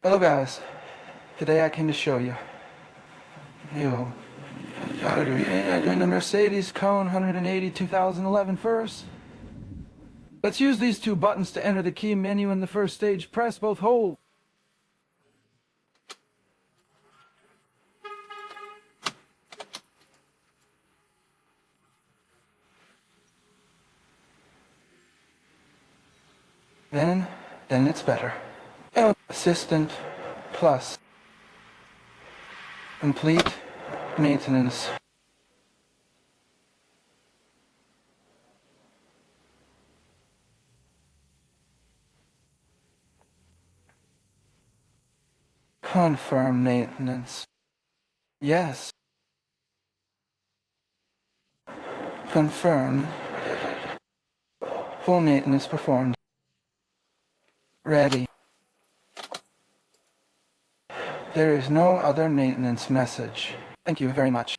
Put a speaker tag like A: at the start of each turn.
A: Hello guys, today I came to show you. You doing the Mercedes Cone 180 2011 first. Let's use these two buttons to enter the key menu in the first stage. Press both hold. Then it's better. Assistant Plus. Complete maintenance. Confirm maintenance. Yes. Confirm. Full maintenance performed. Ready. There is no other maintenance message. Thank you very much.